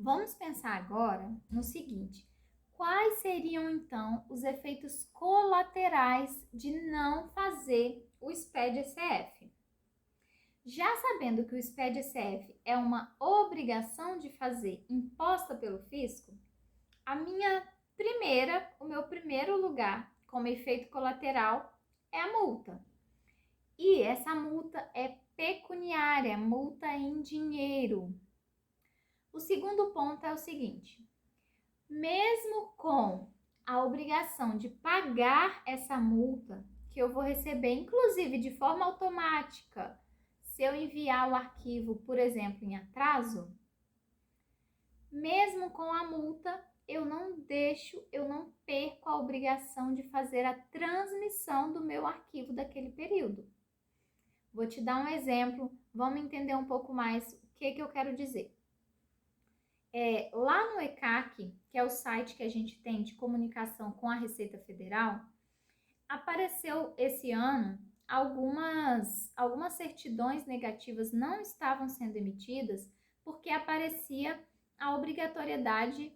Vamos pensar agora no seguinte: quais seriam então os efeitos colaterais de não fazer o SPED-ECF? Já sabendo que o SPED-ECF é uma obrigação de fazer imposta pelo fisco, o meu primeiro lugar como efeito colateral é a multa. E essa multa é pecuniária, multa em dinheiro. O segundo ponto é o seguinte: mesmo com a obrigação de pagar essa multa, que eu vou receber, inclusive de forma automática, se eu enviar o arquivo, por exemplo, em atraso, mesmo com a multa, eu não perco a obrigação de fazer a transmissão do meu arquivo daquele período. Vou te dar um exemplo, vamos entender um pouco mais o que eu quero dizer. Lá no ECAC, que é o site que a gente tem de comunicação com a Receita Federal, apareceu esse ano algumas certidões negativas não estavam sendo emitidas porque aparecia a obrigatoriedade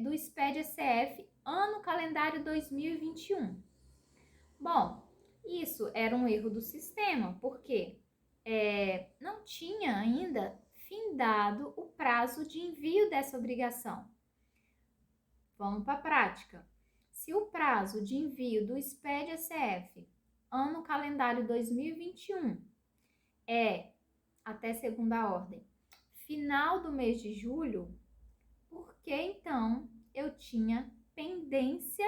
do SPED-ECF ano calendário 2021. Bom, isso era um erro do sistema, porque não tinha ainda findado o prazo de envio dessa obrigação. Vamos para a prática. Se o prazo de envio do SPED-ECF ano calendário 2021 é, até segunda ordem, final do mês de julho, por que então eu tinha pendência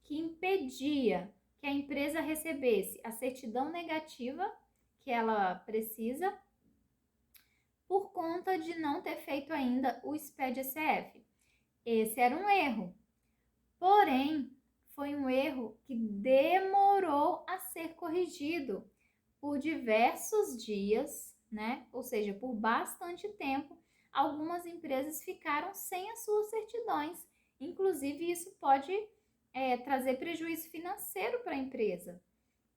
que impedia que a empresa recebesse a certidão negativa que ela precisa por conta de não ter feito ainda o SPED-ECF? Esse era um erro. Porém, foi um erro que demorou a ser corrigido por diversos dias, né? Ou seja, por bastante tempo, algumas empresas ficaram sem as suas certidões. Inclusive, isso pode trazer prejuízo financeiro para a empresa,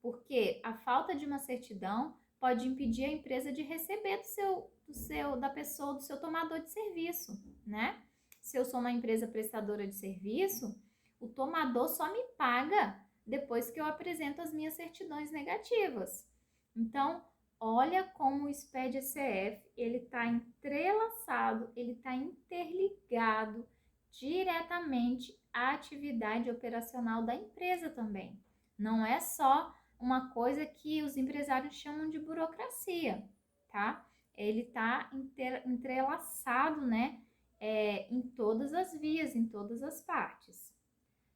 porque a falta de uma certidão pode impedir a empresa de receber do seu tomador de serviço, né? Se eu sou uma empresa prestadora de serviço, o tomador só me paga depois que eu apresento as minhas certidões negativas. Então, olha como o SPED-ECF, ele está entrelaçado, ele está interligado diretamente à atividade operacional da empresa também. Não é só uma coisa que os empresários chamam de burocracia, tá? Ele está entrelaçado, né? Em todas as vias, em todas as partes.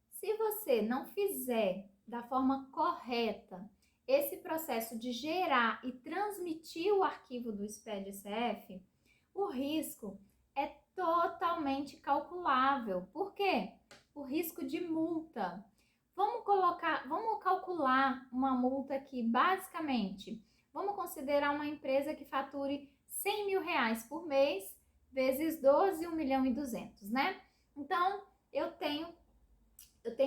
Se você não fizer da forma correta esse processo de gerar e transmitir o arquivo do SPED-ECF, o risco é totalmente calculável. Por quê? O risco de multa. Vamos calcular uma multa aqui, basicamente. Vamos considerar uma empresa que fature R$100 mil por mês, vezes 12, 1.200.000, né? Então, eu tenho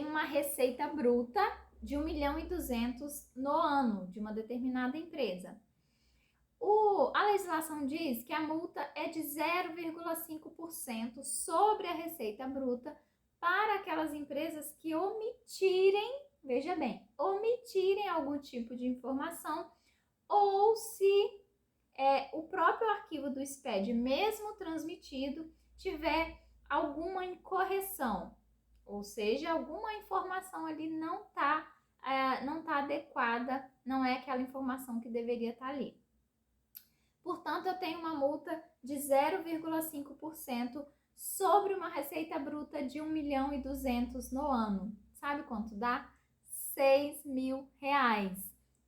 uma receita bruta de 1.200.000 no ano de uma determinada empresa. A legislação diz que a multa é de 0,5% sobre a receita bruta para aquelas empresas que omitirem, veja bem, omitirem algum tipo de informação ou se o próprio arquivo do SPED, mesmo transmitido, tiver alguma incorreção, ou seja, alguma informação ali não tá adequada, não é aquela informação que deveria estar ali. Portanto, eu tenho uma multa de 0,5% sobre uma receita bruta de 1.200.000 no ano. Sabe quanto dá? R$6 mil.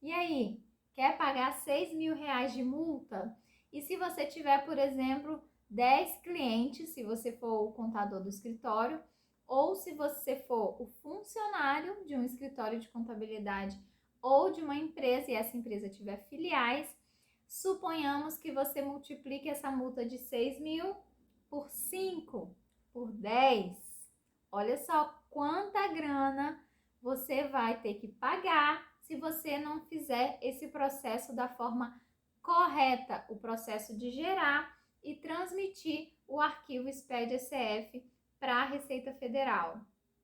E aí, quer pagar R$6 mil de multa? E se você tiver, por exemplo, 10 clientes, se você for o contador do escritório, ou se você for o funcionário de um escritório de contabilidade ou de uma empresa e essa empresa tiver filiais, suponhamos que você multiplique essa multa de 6 mil por 5, por 10. Olha só quanta grana você vai ter que pagar se você não fizer esse processo da forma correta, o processo de gerar e transmitir o arquivo SPED-SF para a Receita Federal.